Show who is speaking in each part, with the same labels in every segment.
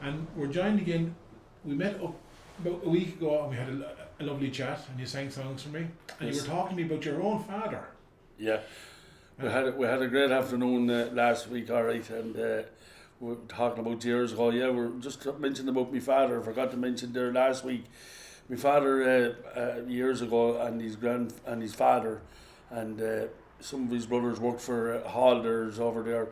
Speaker 1: And we're joined again. We met up about a week ago and we had a lovely chat and you sang songs for me. And you were talking to me about your own father.
Speaker 2: Yeah, we had a great afternoon last week, alright, and we were talking about years ago. Yeah, we were just mentioning about my father. I forgot to mention there last week. My father years ago, and his father, and some of his brothers worked for Halders over there,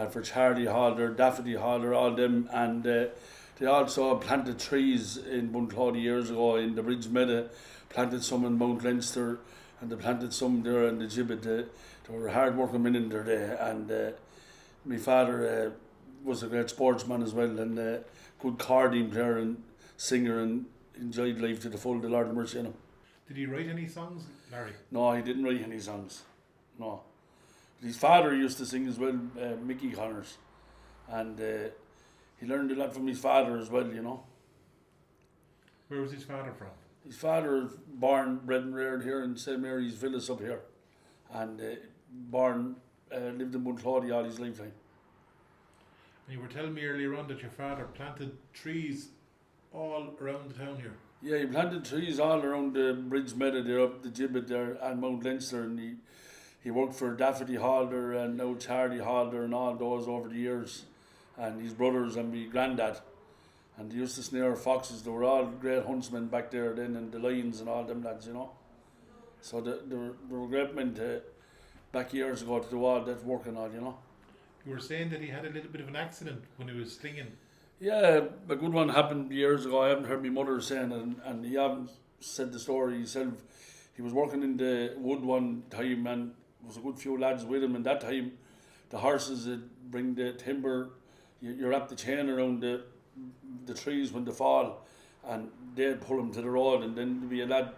Speaker 2: for Charlie Halder, Daffodil Halder, all them, and they also planted trees in Bunclody years ago in the Bridge Meadow, planted some in Mount Leinster, and they planted some there in the Gibbet. They were hard working men in their day, and my father was a great sportsman as well, and good carding player and singer, and enjoyed life to the full. The Lord have mercy on him.
Speaker 1: Did he write any songs, Larry?
Speaker 2: No, he didn't write any songs. No. His father used to sing as well, Mickey Connors, and he learned a lot from his father as well, you know.
Speaker 1: Where was his father from?
Speaker 2: His father was born, bred and reared here in St Mary's Villas up here, and lived in Bunclody all his lifetime.
Speaker 1: And you were telling me earlier on that your father planted trees all around the town here.
Speaker 2: Yeah, he planted trees all around the Bridge Meadow there, up the Gibbet there, and Mount Leinster, and he worked for Daffodil Halder and now Charlie Halder and all those over the years, and his brothers and my granddad. And they used to snare foxes. They were all great huntsmen back there then, and the lions and all them lads, you know. So they were great men back years ago to do all that work and all, you know.
Speaker 1: You were saying that he had a little bit of an accident when he was slinging.
Speaker 2: Yeah, a good one happened years ago. I haven't heard my mother saying it, and he haven't said the story himself. He was working in the wood one time, and there was a good few lads with him, and that time the horses that bring the timber, you wrap the chain around the trees when they fall, and they'd pull them to the road, and then there'd be a lad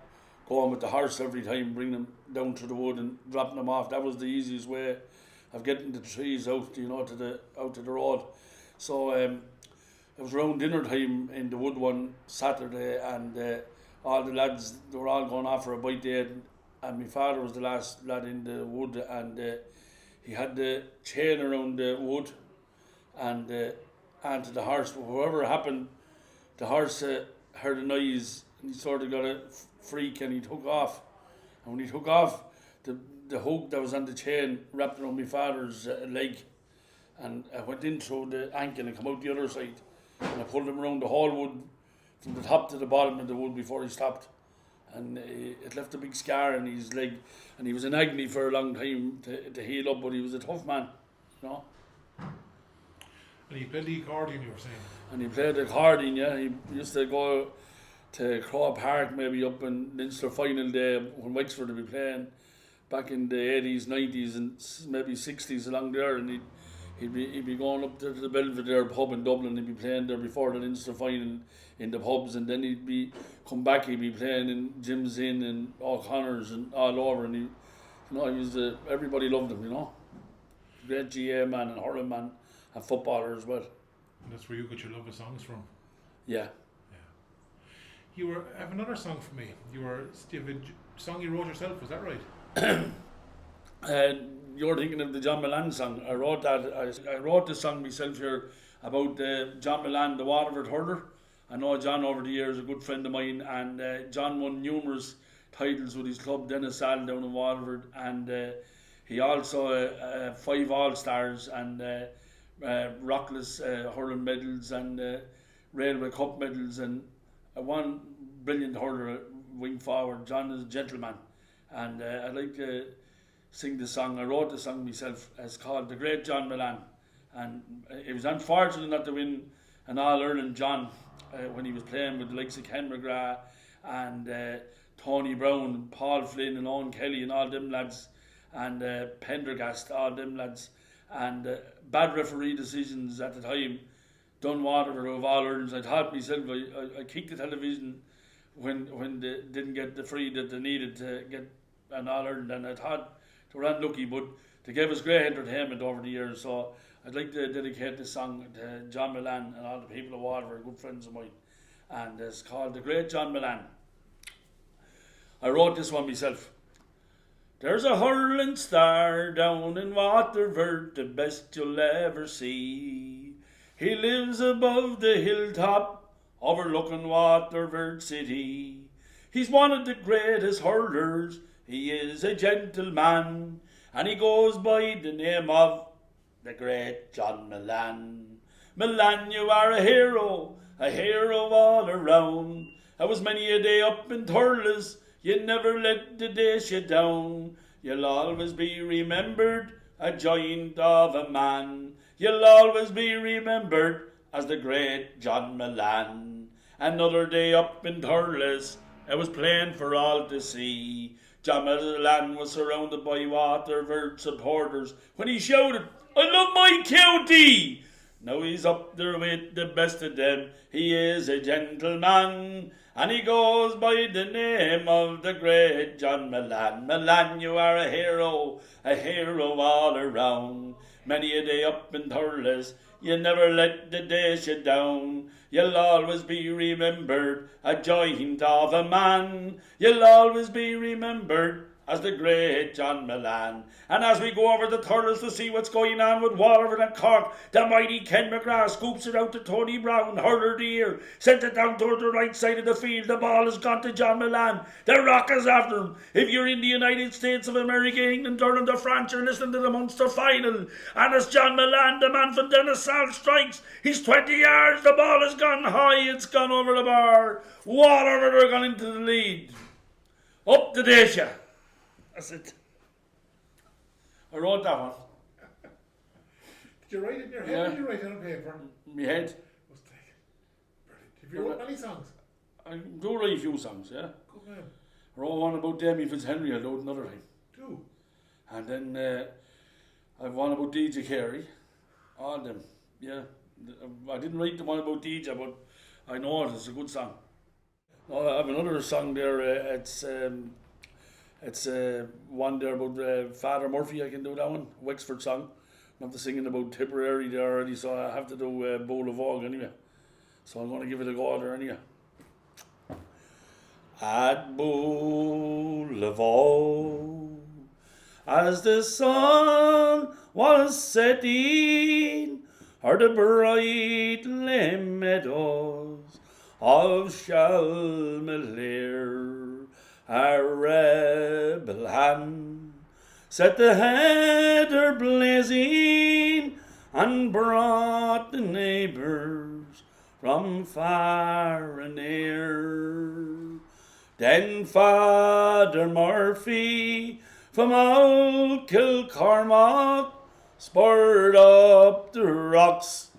Speaker 2: going with the horse every time, bringing them down to the wood and dropping them off. That was the easiest way of getting the trees out, you know, out to the road. So it was around dinner time in the wood one Saturday, and all the lads, they were all going off for a bite there, and my father was the last lad in the wood, and he had the chain around the wood and onto the horse. But whatever happened, the horse heard a noise, and he sort of got a freak, and he took off. And when he took off, the hook that was on the chain wrapped around my father's leg, and I went in through the ankle and come out the other side, and I pulled him around the whole wood from the top to the bottom of the wood before he stopped, and it left a big scar on his leg, and he was in agony for a long time to heal up, but he was a tough man, you know.
Speaker 1: And he played the accordion, you were saying?
Speaker 2: And he played the accordion, yeah. He used to go to Crow Park, maybe up in Leinster final day when Wexford would be playing back in the 80s, 90s and maybe 60s along there, and he'd be going up there to the Belvedere pub in Dublin. He'd be playing there before the Leinster final in the pubs, and then he'd be playing in Jim's Inn and O'Connor's and all over, and he was everybody loved him, you know. Great GA man and hurling man and footballer as well.
Speaker 1: And that's where you got your love of songs from.
Speaker 2: Yeah.
Speaker 1: You have another song for me. You have a song you wrote yourself, was that right?
Speaker 2: You're thinking of the John Milan song. I wrote that. I wrote the song myself here about John Milan, the Waterford hurler. I know John over the years, a good friend of mine, and John won numerous titles with his club, Dennis Sal down in Waterford, and he also 5 All-Stars and Rockless hurling medals and Railway Cup medals, and one brilliant hurler, wing forward. John is a gentleman, and I'd like to sing the song. I wrote the song myself. It's called The Great John Milan, and it was unfortunate not to win an All-Ireland John when he was playing with the likes of Ken McGrath and Tony Brown, Paul Flynn and Owen Kelly and all them lads, and Pendergast, all them lads, and bad referee decisions at the time done Waterford of All-Irelands. I thought myself, I kicked the television when they didn't get the free that they needed to get an All-Ireland, and I thought they were unlucky, but they gave us great entertainment over the years. So I'd like to dedicate this song to John Milan and all the people of Waterford, good friends of mine, and it's called The Great John Milan. I wrote this one myself. There's a hurling star down in Waterford, the best you'll ever see. He lives above the hilltop, overlooking Waterford City. He's one of the greatest hurlers, he is a gentleman, and he goes by the name of the great John Milan. Milan, you are a hero all around. I was many a day up in Thurles, you never let the day shut down. You'll always be remembered, a giant of a man. You'll always be remembered as the great John Milan. Another day up in Thurles, it was plain for all to see. John Milan was surrounded by Waterford supporters when he shouted, I love my county! Now he's up there with the best of them. He is a gentleman, and he goes by the name of the great John Milan. Milan, you are a hero all around. Many a day up in Thurles, you never let the day shut down. You'll always be remembered, a giant of a man. You'll always be remembered as the great John Milan. And as we go over the Thurles to see what's going on with Waterford and Cork, the mighty Ken McGrath scoops it out to Tony Brown, hurler of the year, sent it down toward the right side of the field. The ball has gone to John Milan. The Rock is after him. If you're in the United States of America, England, Ireland or France, you're listening to the Munster final. And it's John Milan, the man from Dennisal, strikes. He's 20 yards. The ball has gone high. It's gone over the bar. Waterford are gone into the lead. Up to Dacia. That's it. I wrote that one.
Speaker 1: Did you write it in your head or did you write it on paper?
Speaker 2: My head.
Speaker 1: Was taken. Brilliant. Have you wrote any songs?
Speaker 2: I do write a few songs, yeah.
Speaker 1: Good man.
Speaker 2: I wrote one about Damien Fitzhenry, I wrote another time.
Speaker 1: Do.
Speaker 2: And then I've one about DJ Carey. All them, yeah. I didn't write the one about DJ, but I know it's a good song. I have another song there, it's one there about Father Murphy. I can do that one. Wexford song. I'm not singing about Tipperary there already, so I have to do Bowl of Og anyway. So I'm going to give it a go there anyway. At Bowl of Og, as the sun was setting, o'er the bright lame meadows of Shalmalir, a rebel hand set the heather blazing and brought the neighbours from far and near. Then Father Murphy from old Kilcormac spurred up the rocks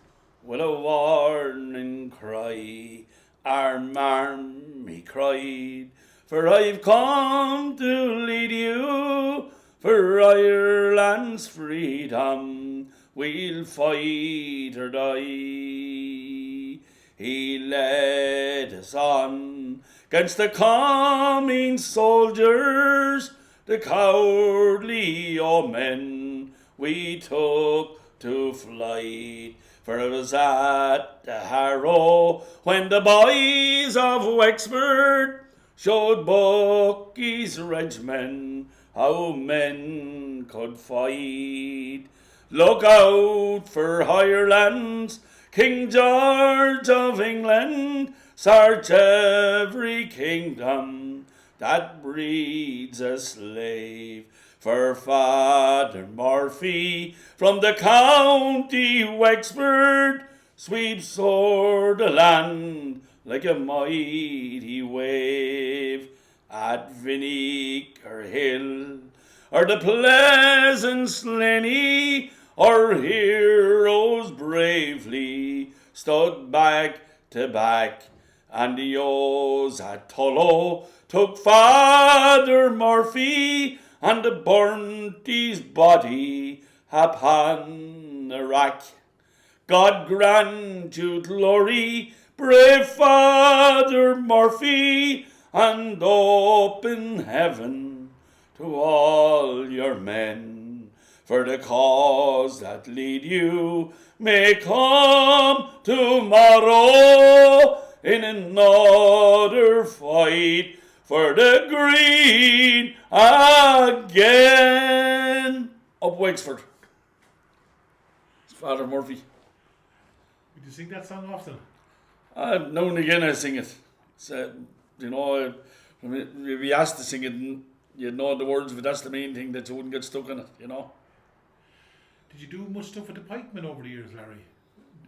Speaker 2: with a warning cry. Arm, arm, he cried, for I've come to lead you for Ireland's freedom. We'll fight or die. He led us on against the coming soldiers, the cowardly men we took to flight. For it was at the Harrow when the boys of Wexford showed Bucky's regiment how men could fight. Look out for Ireland's King George of England, search every kingdom that breeds a slave. For Father Murphy from the county Wexford sweeps o'er the land like a mighty wave. At Vinegar Hill or the pleasant Slenny, our heroes bravely stood back to back, and the O's at Tullow took Father Murphy and burnt his body upon the rack. God grant you glory, brave Father Murphy, and open heaven to all your men. For the cause that lead you may come tomorrow in another fight for the green again. Up Wexford. It's Father Murphy.
Speaker 1: you sing that song often?
Speaker 2: Now and again I sing it. So, when we be asked to sing it, and you know the words, but that's the main thing, that you wouldn't get stuck in it,
Speaker 1: Did you do much stuff with the pikemen over the years, Larry?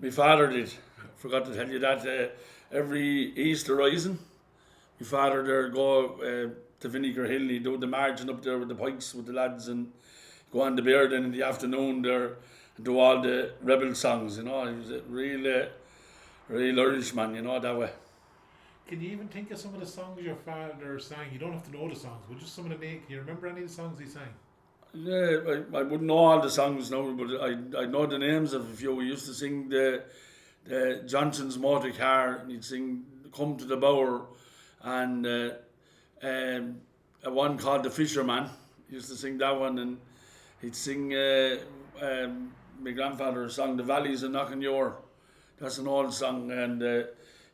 Speaker 2: My father did. Forgot to tell you that every Easter rising, my father there go to Vinegar Hill, he'd do the marching up there with the pikes with the lads and go on the bear then in the afternoon there and do all the rebel songs, He was a real Irish man, that way.
Speaker 1: Can you even think of some of the songs your father sang? You don't have to know the songs, but just some of the names. Can you remember any of the songs he sang?
Speaker 2: Yeah, I wouldn't know all the songs now, but I know the names of a few. We used to sing the Johnson's Motor Car, and he'd sing Come to the Bower, and a one called The Fisherman. He used to sing that one, and he'd sing my grandfather song The Valleys of Knockanure. That's an old song, and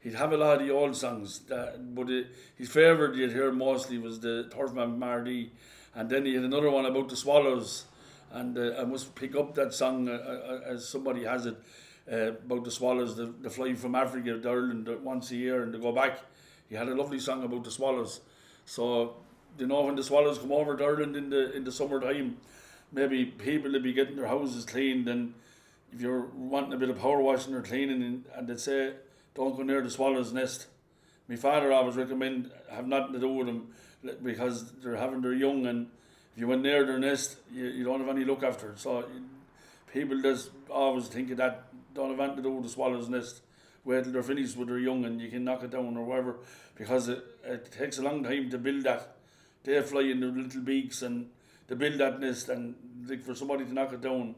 Speaker 2: he'd have a lot of the old songs, but his favourite you'd hear mostly was the Turfman Mardi, and then he had another one about the swallows, and I must pick up that song as somebody has it, about the swallows, the fly from Africa to Ireland once a year and they go back. He had a lovely song about the swallows. So, when the swallows come over to Ireland in the summertime, maybe people will be getting their houses cleaned, and if you're wanting a bit of power washing or cleaning, and they'd say, don't go near the swallow's nest. My father always recommend have nothing to do with them because they're having their young, and if you went near their nest, you don't have any look after it. So people just always think of that, don't have anything to do with the swallow's nest. Wait till they're finished with their young and you can knock it down or whatever, because it takes a long time to build that. They fly in their little beaks and they build that nest, and like for somebody to knock it down,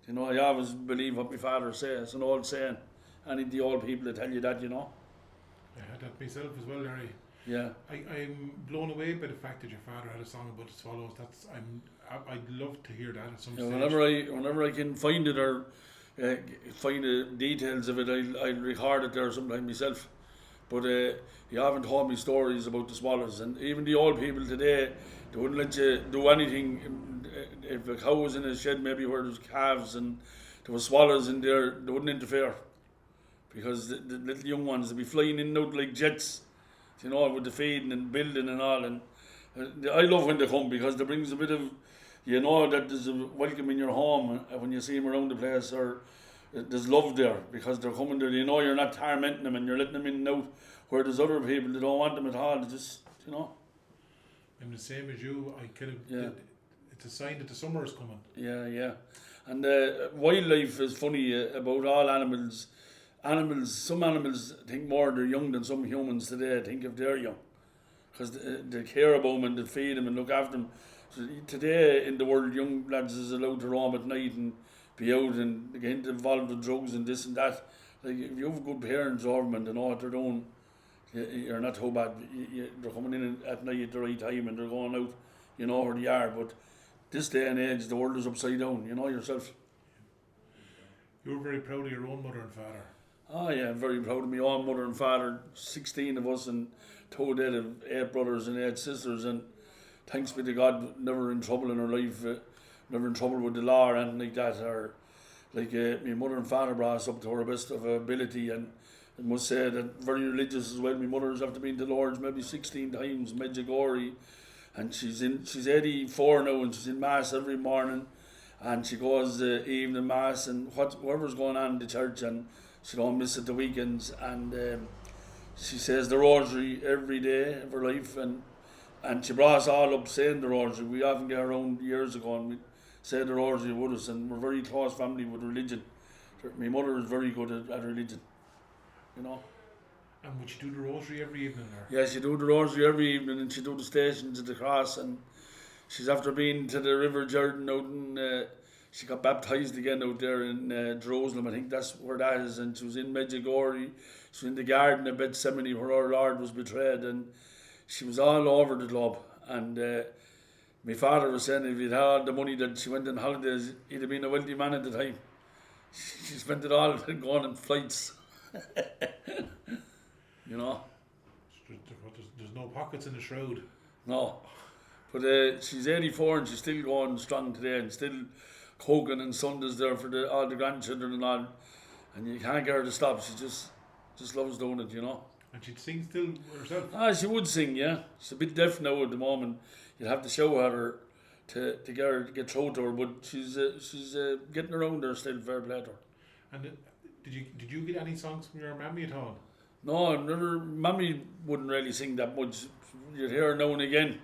Speaker 2: I always believe what my father says. It's an old saying. Any of the old people that tell you that,
Speaker 1: I had that myself as well, Larry.
Speaker 2: Yeah.
Speaker 1: I'm blown away by the fact that your father had a song about the swallows. I'd love to hear that at some stage.
Speaker 2: Whenever I can find it or find the details of it, I'll record it there sometime myself. But you haven't told me stories about the swallows, and even the old people today, they wouldn't let you do anything. If a cow was in a shed, maybe where there's calves and there was swallows in there, they wouldn't interfere, because the little young ones, they'd be flying in and out like jets, with the feeding and building and all. And I love when they come, because it brings a bit of, that there's a welcome in your home when you see them around the place, or there's love there because they're coming there. You're not tormenting them and you're letting them in and out, where there's other people that don't want them at all. They just,
Speaker 1: I'm the same as you. It's a sign that the summer is coming.
Speaker 2: Yeah. And wildlife is funny about all animals. Some animals think more they're young than some humans today think if they're young, because they care about them and they feed them and look after them. So today in the world, young lads is allowed to roam at night and be out and get involved with drugs and this and that. Like, if you have good parents over them and they know what they're doing, you're not too bad. They're coming in at night at the right time and they're going out, where they are. But this day and age, the world is upside down, yourself.
Speaker 1: You're very proud of your own mother and father.
Speaker 2: Oh yeah, I'm very proud of my own mother and father. 16 of us, and 2 dead of 8 brothers and 8 sisters, and thanks be to God, never in trouble in her life, never in trouble with the law or anything like that. Or like my mother and father brought us up to our best of ability, and I must say that very religious as well. My mother's after been to the Lord's maybe 16 times, Medjugorje, and she's 84 now, and she's in mass every morning, and she goes evening mass and whatever's going on in the church, and she don't miss it the weekends, and she says the rosary every day of her life, and she brought us all up saying the rosary. We often get around years ago and we say the rosary with us, and we're very close family with religion. My mother is very good at religion,
Speaker 1: And would she do the rosary every evening?
Speaker 2: Or? Yeah, she do the rosary every evening, and she do the Stations of the Cross, and she's after being to the River Jordan out in, she got baptised again out there in Jerusalem. I think that's where that is. And she was in Medjugorje. She was in the garden of Gethsemane where our Lord was betrayed. And she was all over the globe. And my father was saying if he'd had all the money that she went on holidays, he'd have been a wealthy man at the time. She spent it all going on flights.
Speaker 1: There's no pockets in the shroud.
Speaker 2: No. But she's 84 and she's still going strong today, and still cooking and Sundays there for all the grandchildren and all. and you can't get her to stop. She just loves doing it, you know.
Speaker 1: And she'd sing still herself.
Speaker 2: She would sing, yeah. She's a bit deaf now at the moment. You'd have to show her to get her to get through to her, but she's getting around there still. Fair play to her.
Speaker 1: And did you get any songs from your mammy at all?
Speaker 2: No, I've never. Mammy wouldn't really sing that much. You'd hear her now and again.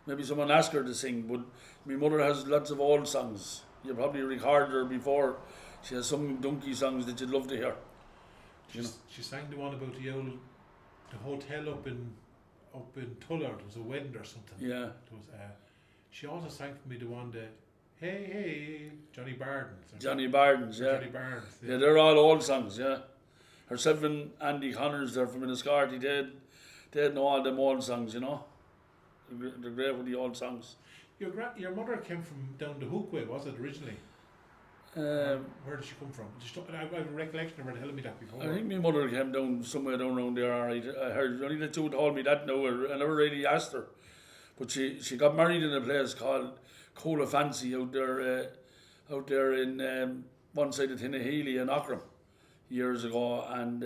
Speaker 2: Maybe someone asked her to sing, but my mother has lots of old songs. You probably recorded her before. She has some donkey songs that you'd love to hear.
Speaker 1: She sang the one about the hotel up in Tuller. It was a wedding or something.
Speaker 2: Yeah.
Speaker 1: It was. She also sang for me the one that Hey Johnny Bardens.
Speaker 2: Johnny Bardens, yeah.
Speaker 1: Johnny Bardens.
Speaker 2: Yeah, they're all old songs, yeah. Herself and Andy Connors there from Enniscorthy, they'd know all them old songs, you know. They're great with the old songs.
Speaker 1: Your mother came from down the Hook way, was it originally? Where did she come from? I have a recollection of her telling me that before.
Speaker 2: I think my mother came down somewhere down around there, alright. I heard only the two told me that now. I never really asked her. But she got married in a place called Cola Fancy out there in one side of Tinnahealy in Auckram years ago, and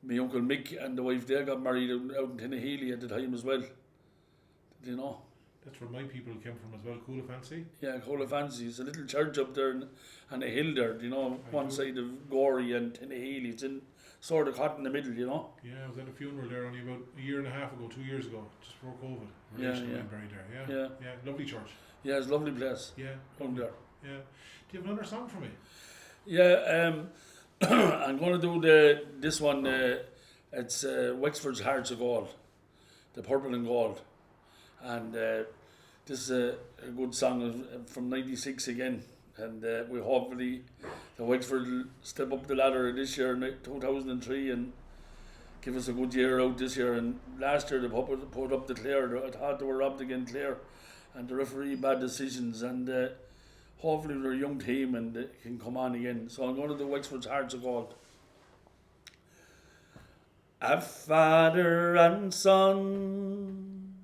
Speaker 2: my uncle Mick and the wife there got married out in Tinnahealy at the time as well. Did you know?
Speaker 1: That's where my people came from as well, Cola Fancy.
Speaker 2: Yeah, Cola Fancy. It's a little church up there and a hill there, you know, one side of Gorey and Tinnahealy. It's in sort of caught in the middle, you know.
Speaker 1: Yeah, I was at a funeral there only about a year and a half ago, 2 years ago, just before COVID.
Speaker 2: Yeah.
Speaker 1: Buried there, yeah. Lovely church.
Speaker 2: Yeah, it's a lovely place.
Speaker 1: Yeah.
Speaker 2: Down there.
Speaker 1: Yeah. Do you have another song for me?
Speaker 2: Yeah, I'm going to do this one. It's Wexford's Hearts of Gold, the Purple and Gold, and this is a good song from '96 again, and we hopefully the Wexford will step up the ladder this year, 2003, and give us a good year out this year. And last year they put up the Clare. I thought they were robbed again, Clare, and the referee bad decisions, and hopefully they're a young team and they can come on again. So I'm going to do Wexford's Hearts of Gold. A father and son,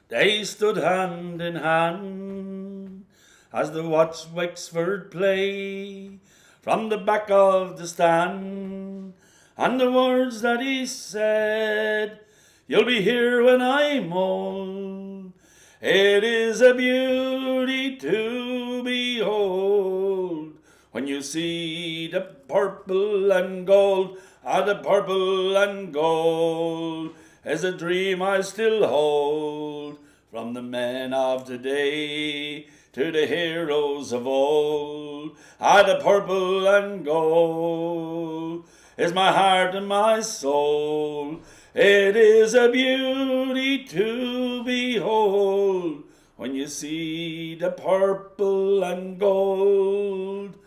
Speaker 2: they stood hand in hand as they watched Wexford play from the back of the stand. And the words that he said, "You'll be here when I'm old. It is a beauty to behold when you see the purple and gold." The purple and gold is a dream I still hold, from the men of today to the heroes of old. The purple and gold is my heart and my soul. It is a beauty to behold when you see the purple and gold.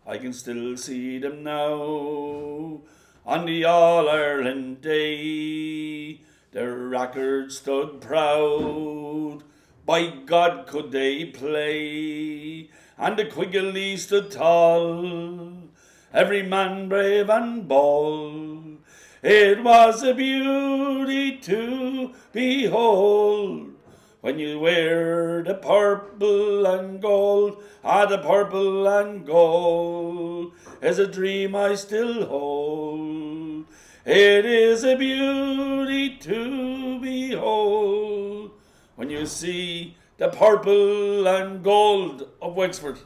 Speaker 2: I can still see them now on the All-Ireland Day. The record stood proud, by God could they play, and the Quigley stood tall, every man brave and bold. It was a beauty to behold when you wear the purple and gold. The purple and gold is a dream I still hold. It is a beauty to behold when you see the purple and gold of Wexford.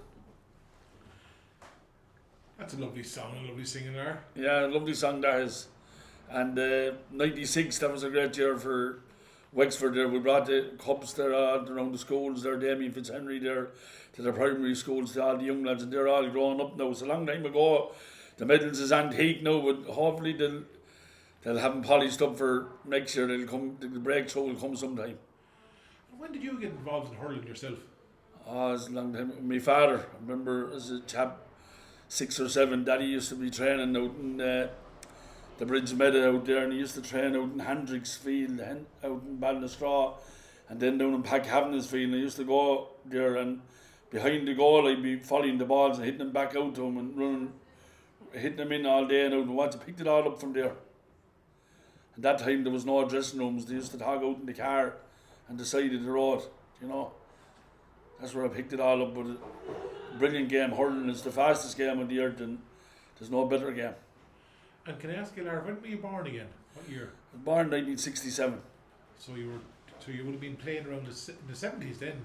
Speaker 1: That's a lovely song, a lovely singing there.
Speaker 2: Yeah, a lovely song that is. And 96, that was a great year for Wexford there. We brought the cups there around the schools there, Damien Fitzhenry there, to the primary schools, to all the young lads, and they're all grown up now. It's a long time ago. The medals is antique now, but hopefully they'll have them polished up for next year. They'll come. The breakthrough will come sometime.
Speaker 1: When did you get involved in hurling yourself?
Speaker 2: It's a long time. My father, I remember as a chap, 6 or 7, Daddy used to be training out in the Bridge Meadow out there, and he used to train out in Hendricks Field, out in Ballinascraw, and then down in Packhaven's Field. And I used to go there, and behind the goal I'd be following the balls and hitting them back out to him and running, hitting them in all day and out, and once I picked it all up from there. At that time there was no dressing rooms. They used to talk out in the car and the side of the road, you know. That's where I picked it all up. But a brilliant game. Hurling is the fastest game on the earth, and There's no better game.
Speaker 1: And can I ask you, Lara, when were you born again? What year?
Speaker 2: I was born in 1967.
Speaker 1: So you would have been playing around in the 70s then.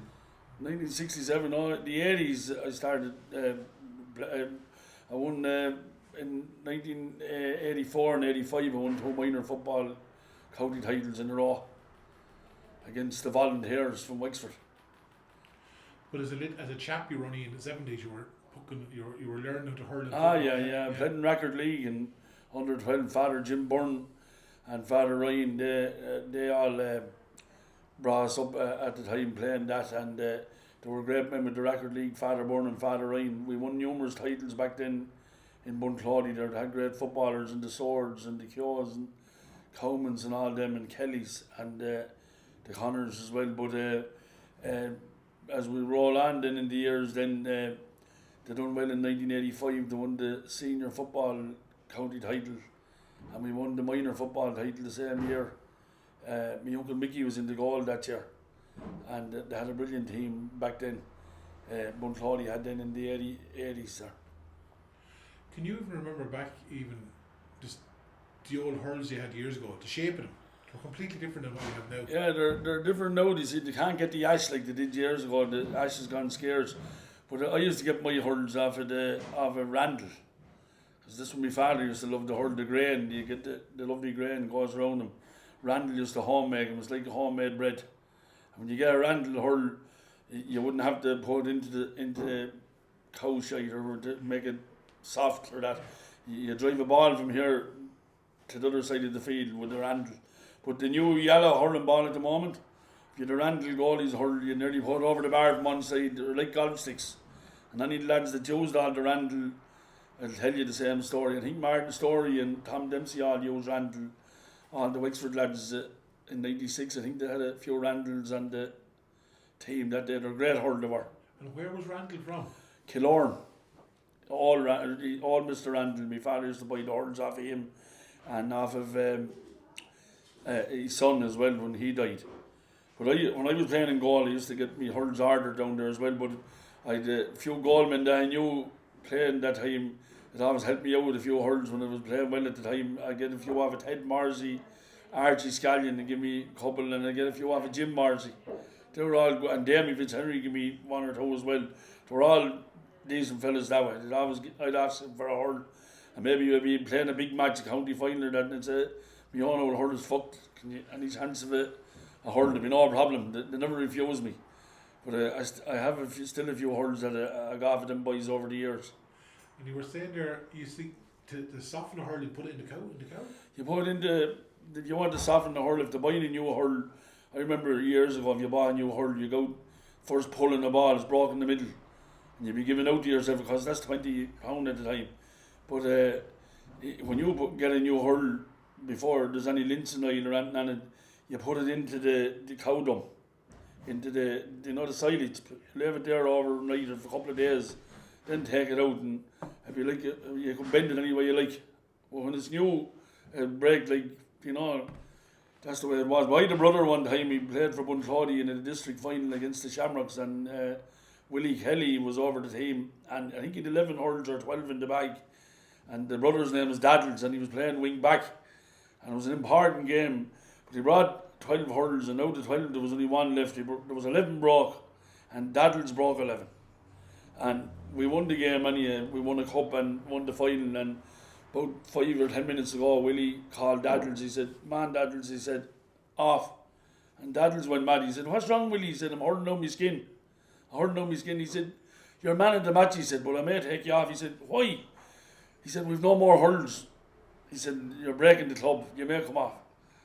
Speaker 2: 1967, no, the 80s I started. I won in 1984 and 85. I won 2 minor football county titles in a row against the Volunteers from Wexford.
Speaker 1: But as a chap, you were only in the 70s. You were learning how to hurl.
Speaker 2: Yeah. I played in Record League and under 12. Father Jim Byrne and Father Ryan, they all brought us up at the time playing that, and they were great men with the Record League. Father Byrne and Father Ryan. We won numerous titles back then in Bunclody. They had great footballers in the Swords and the Kyo's and Cowmans and all them, and Kellys and the Connors as well. But as we roll on then in the years, then they done well in 1985. They won the senior football county title, and we won the minor football title the same year. My uncle Mickey was in the goal that year, and they had a brilliant team back then. Bunclody had then in the 80s. Sir.
Speaker 1: Can you even remember back even just the old hurls you had years ago, the shape of them? They're completely different than what we have now.
Speaker 2: Yeah, they're different now. You see, they can't get the ash like they did years ago. The ash has gone scarce. But I used to get my hurls off a Randall. Because this when my father used to love to hurl the grain. You get the lovely grain goes around them. Randall used to homemade them. It was like homemade bread. And when you get a Randall hurl, you wouldn't have to put it into the cow shite or to make it soft or that. You drive a ball from here to the other side of the field with a Randall. But the new yellow hurling ball at the moment, if you had a Randall goalies hurl, you nearly put it over the bar from one side. They're like golf sticks. And any lads that used all the Randall, I'll tell you the same story. I think Martin Story and Tom Dempsey all used Randall. All the Wexford lads in '96, I think they had a few Randalls on the team that day. They're great hurl they were.
Speaker 1: And where was Randall from?
Speaker 2: Killorn. All Mr. Randall. My father used to buy the hurls off of him and off of his son as well when he died. But when I was playing in goal, I used to get me hurls ordered down there as well. But I had a few goalmen that I knew playing that time. It always helped me out with a few hurls when I was playing well at the time. I get a few off of Ted Morsey, Archie Scallion, to give me a couple, and I get a few off of Jim Morsey. They were all good, and Damien Fitzhenry give me 1 or 2 as well. They were all decent fellas that way. I'd ask them for a hurl, and maybe you'd be playing a big match, a county final, or that, and say, "My own old hurl is fucked. Can you any chance of a hurl? There'd be no problem." They never refuse me. But I have still a few hurls that I got for them boys over the years.
Speaker 1: And you were saying there, you see, to soften the hurl, you put it in the cow.
Speaker 2: You put it into, if you want to soften the hurl, if you're buying a new hurl, I remember years ago, if you buy a new hurl, you go first pulling the ball, it's broken in the middle, and you'll be giving out to yourself because that's £20 at the time. But when you get a new hurl, before there's any linseed oil or anything on it, you put it into the cow dung, into the silage, leave it there overnight for a couple of days, then take it out, and if you like, you can bend it any way you like. But when it's new, break, like, that's the way it was. But I had a brother one time, he played for Bunclody in a district final against the Shamrocks, and Willie Kelly was over the team, and I think he had 11 hurls or 12 in the bag, and the brother's name was Daddles, and he was playing wing back, and it was an important game, but he brought 12 hurls, and out of 12 there was only 1 left. There was 11 broke, and Daddles broke 11, and we won the game anyway. We won a cup and won the final, and about 5 or 10 minutes ago, Willie called Daddles. He said, "Man, Daddles," he said, "off." And Daddles went mad. He said, "What's wrong, Willie?" He said, "I'm hurting down my skin. He said, "You're man of the match." He said, "But I may take you off." He said, "Why?" He said, "We've no more hurls." He said, "You're breaking the club. You may come off."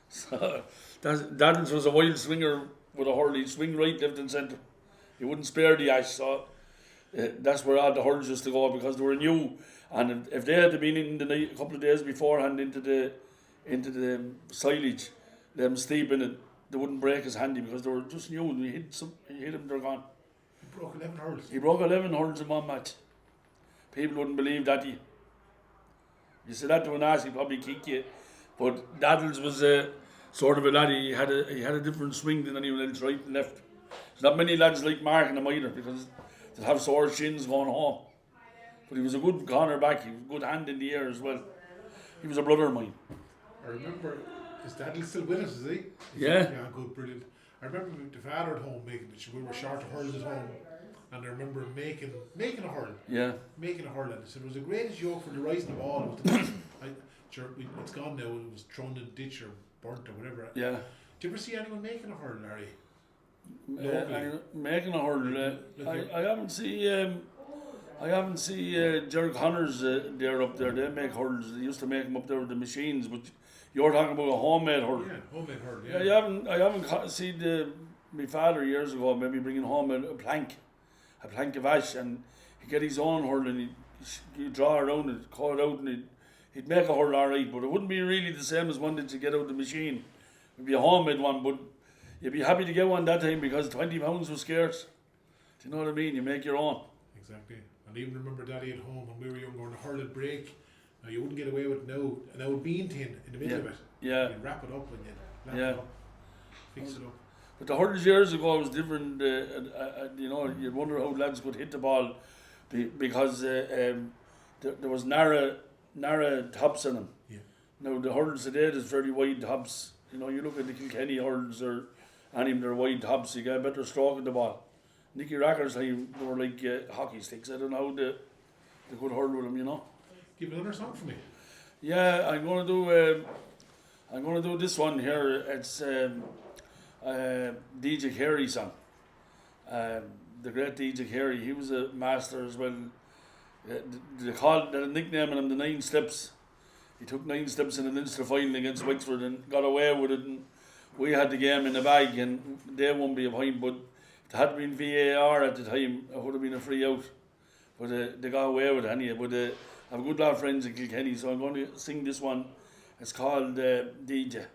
Speaker 2: So Daddles was a wild swinger with a hurl. He'd swing right, left and centre. He wouldn't spare the ash. So that's where all the hurls used to go because they were new. And if they had been in the night a couple of days beforehand into the silage, them steeping it, they wouldn't break as handy because they were just new. And he hit them, they're gone.
Speaker 1: He broke 11 hurls.
Speaker 2: He broke 11 hurls in one match. People wouldn't believe that. You said that to an ass, he'd probably kick you. But Daddles was sort of a lad. He had a different swing than anyone else, right and left. There's not many lads like Mark and him either because they'll have sore shins going home. But he was a good cornerback. He was a good hand in the air as well. He was a brother of mine.
Speaker 1: I remember, is Dad still with us, is he?
Speaker 2: Yeah.
Speaker 1: Yeah, good, brilliant. I remember the father at home making it. We were short of hurls at home. And I remember making a hurl.
Speaker 2: Yeah.
Speaker 1: Making a hurl. And I said it was the greatest joke for the rising the ball. It was the best. It's gone now. It was thrown in the ditch or burnt or whatever.
Speaker 2: Yeah.
Speaker 1: Do you ever see anyone making a hurl, Larry?
Speaker 2: Making a hurl. I haven't seen. I haven't seen Jerry Connors there up there. They make hurls. They used to make them up there with the machines. But you're talking about a homemade hurl.
Speaker 1: Yeah, homemade hurl.
Speaker 2: Yeah, I haven't seen my father years ago maybe bringing home a plank of ash, and he'd get his own hurl and he'd draw around it, cut it out, and he'd make a hurl alright, but it wouldn't be really the same as one that you get out of the machine. It'd be a homemade one, but you'd be happy to get one that time because 20 pounds was scarce. Do you know what I mean? You make your own.
Speaker 1: Exactly. And I even remember Daddy at home when we were younger on the hurl would break. Now you wouldn't get away with an old bean tin in the middle of it.
Speaker 2: Yeah.
Speaker 1: You'd wrap it up and you'd it up, fix it up.
Speaker 2: But the hurls years ago was different. You know, you'd wonder how lads could hit the ball because there was narrow tops in them.
Speaker 1: Yeah.
Speaker 2: Now the hurls today is very wide tops. You know, you look at the Kilkenny hurls or any of their wide tops, you get a better stroke in the ball. Nicky Racker's time, they were like hockey sticks. I don't know how they could hurl with them, you know.
Speaker 1: Give another song for me.
Speaker 2: Yeah, I'm gonna do this one here. It's DJ Carey song. The great DJ Carey, he was a master as well. They're nicknaming him the 9 steps. He took 9 steps in an Ulster final against Wexford and got away with it, and we had the game in the bag and they won't be behind, but if it had been VAR at the time, it would have been a free out. But they got away with it anyway. But I have a good lot of friends in Kilkenny, so I'm going to sing this one. It's called DJ.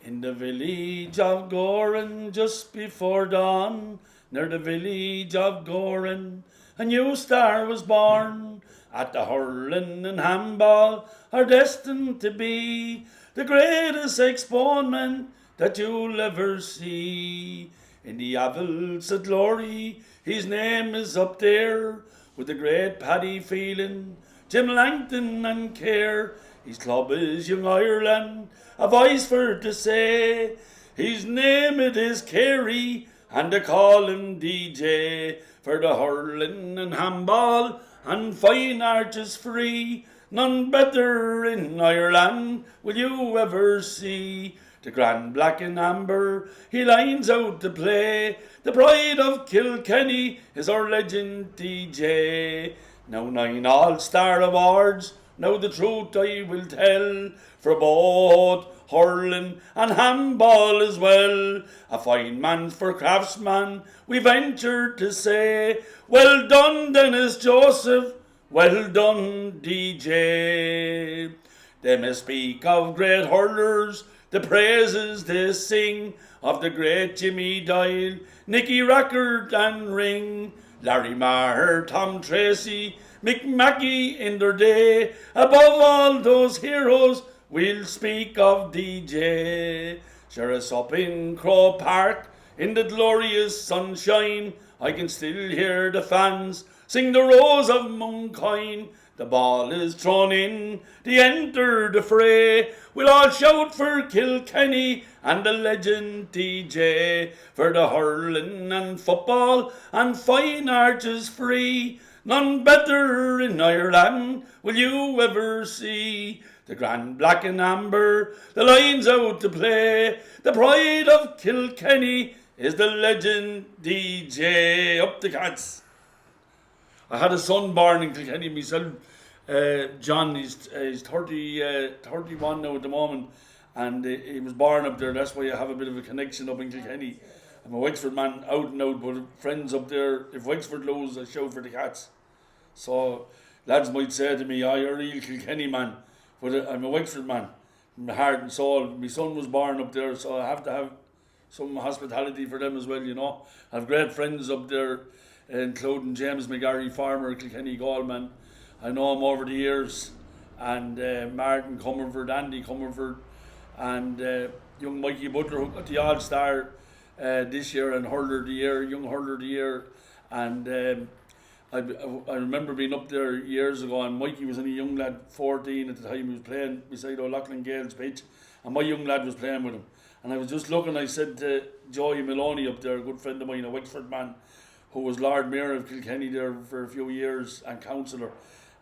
Speaker 2: In the village of Goran, just before dawn, near the village of Goran, a new star was born. At the hurling and handball are destined to be the greatest exponent that you'll ever see. In the Avils of glory, his name is up there, with the great Paddy Phelan, Jim Langton and Kerr. His club is Young Ireland, a voice for to say. His name it is Kerry, and they call him DJ, for the hurling and handball and fine arches free. None better in Ireland will you ever see. The grand black and amber, he lines out to play. The pride of Kilkenny is our legend DJ. Now 9 All-Star awards, now the truth I will tell, for both hurling and handball as well. A fine man for craftsman, we venture to say. Well done, Dennis Joseph, well done, DJ. They may speak of great hurlers, the praises they sing of the great Jimmy Doyle, Nicky Rackard and Ring, Larry Maher, Tom Tracy, Mick Mackey in their day. Above all those heroes, we'll speak of DJ. Sure as up in Crow Park, in the glorious sunshine, I can still hear the fans sing the Rose of Mooncoin. The ball is thrown in, they enter the fray. We'll all shout for Kilkenny and the legend DJ, for the hurling and football and fine arches free. None better in Ireland will you ever see. The grand black and amber, the lines out to play. The pride of Kilkenny is the legend DJ. Up the Cats. I had a son born in Kilkenny myself. John, he's 31 now at the moment, and he was born up there. That's why I have a bit of a connection up in Kilkenny. I'm a Wexford man out and out, but friends up there, if Wexford lose, I shout for the Cats. So lads might say to me, "Oh, you're a real Kilkenny man," but I'm a Wexford man, my heart and soul. My son was born up there, so I have to have some hospitality for them as well, you know. I have great friends up there, including James McGarry, former Kilkenny goalman. I know him over the years, and Martin Comerford, Andy Comerford, and young Mikey Butler, who got the All-Star this year and Hurler of the Year, young Hurler of the Year, and I remember being up there years ago, and Mikey was only a young lad, 14 at the time. He was playing beside O'Loughlin Gale's pitch, and my young lad was playing with him. And I was just looking, I said to Joey Maloney up there, a good friend of mine, a Wexford man, who was Lord Mayor of Kilkenny there for a few years and councillor.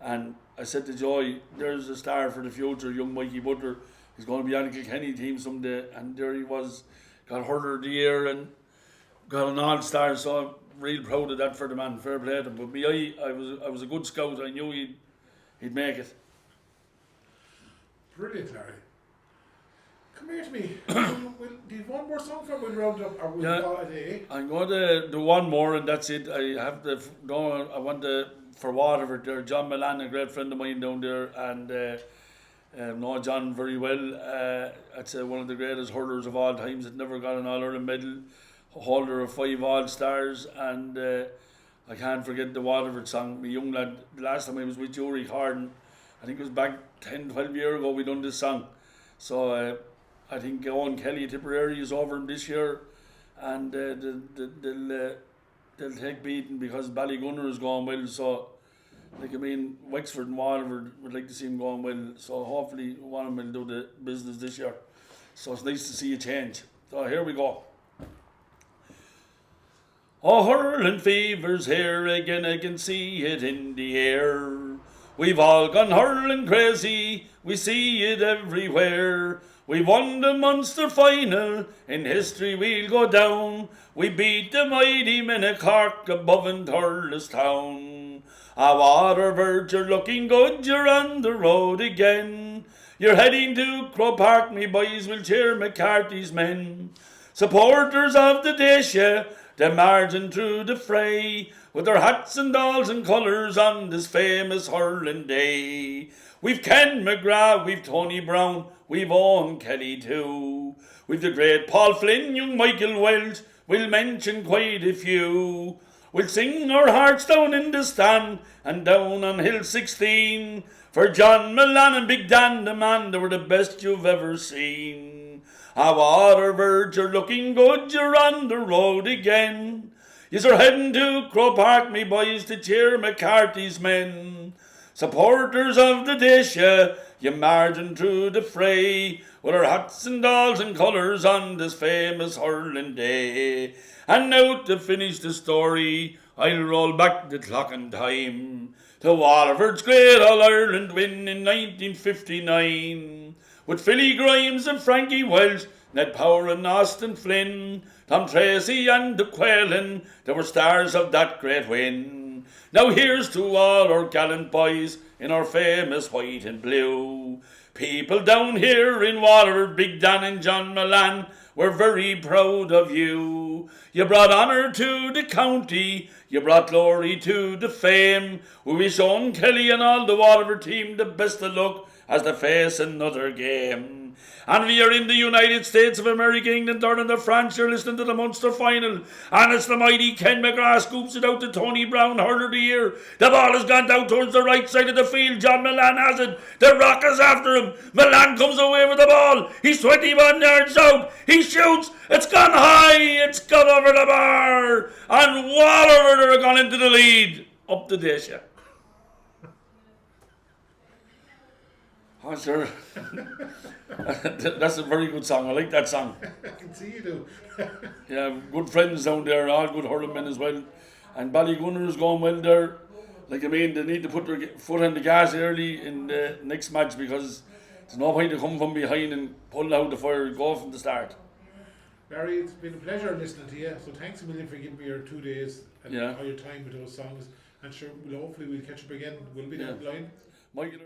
Speaker 2: And I said to Joy, there's a star for the future, young Mikey Butler. He's going to be on the Kilkenny team someday. And there he was, got hurler of the year and got an all-star. So I'm real proud of that for the man. Fair play to him. But me, I was a good scout. I knew he'd make it.
Speaker 1: Brilliant, Larry. Come here to me. Do you have one more song from we'll round up, or we'll call it a day?
Speaker 2: I'm going to do one more, and that's it. I want to, for Waterford there, John Milan, a great friend of mine down there, and know John very well. That's one of the greatest hurlers of all times. That never got an All-Ireland medal, holder of 5 All-Stars, and I can't forget the Waterford song. My young lad, the last time I was with Jory Carden, I think it was back 10, 12 years ago, we done this song. So I think Owen Kelly Tipperary is over him this year, and they'll take beating because Ballygunner is going well. So, Wexford and Waterford would like to see him going well. So hopefully one of them will do the business this year. So it's nice to see a change. So here we go. Oh, hurling fever's here again, I can see it in the air. We've all gone hurling crazy, we see it everywhere. We won the Munster final, in history we'll go down. We beat the mighty men of Cork above in Thurles town. Waterford, you're looking good, you're on the road again. You're heading to Crow Park, me boys will cheer McCarthy's men. Supporters of the Dacia, they're marching through the fray, with their hats and dolls and colours on this famous hurling day. We've Ken McGrath, we've Tony Brown, we've Owen Kelly too. We've the great Paul Flynn, young Michael Welch, we'll mention quite a few. We'll sing our hearts down in the stand and down on Hill 16. For John Milan and Big Dan the man, they were the best you've ever seen. Waterford, you're looking good, you're on the road again. You're heading to Crow Park, me boys, to cheer McCarthy's men. Supporters of the Dacia, you marching through the fray, with our hats and dolls and colours on this famous hurling day. And now to finish the story, I'll roll back the clock in time to Waterford's great All-Ireland win in 1959. With Philly Grimes and Frankie Welsh, Ned Power and Austin Flynn, Tom Tracy and the Quailin, they were stars of that great win. Now here's to all our gallant boys in our famous white and blue. People down here in Waterford, Big Dan and John Milan, we're very proud of you. You brought honour to the county, you brought glory to the fame. We wish Owen Kelly and all the Waterford team the best of luck as they face another game. And we are in the United States of America, England, Ireland, and France. You're listening to the Munster final. And it's the mighty Ken McGrath scoops it out to Tony Brown, hurler of the year. The ball has gone down towards the right side of the field. John Milan has it. The Rock is after him. Milan comes away with the ball. He's 21 yards out. He shoots. It's gone high. It's gone over the bar. And Waterford are gone into the lead. Up the Dacia. Oh, sure. That's a very good song. I like that song.
Speaker 1: I can see you do.
Speaker 2: Yeah, good friends down there, all good hurling men as well. And Ballygunner is going well there. They need to put their foot on the gas early in the next match because there's no point to come from behind and pull out the fire and go from the start.
Speaker 1: Barry, it's been a pleasure listening to you. So thanks a million for giving me your 2 days and all your time with those songs. And sure, hopefully we'll catch up again. We'll be down the line.
Speaker 2: Michael.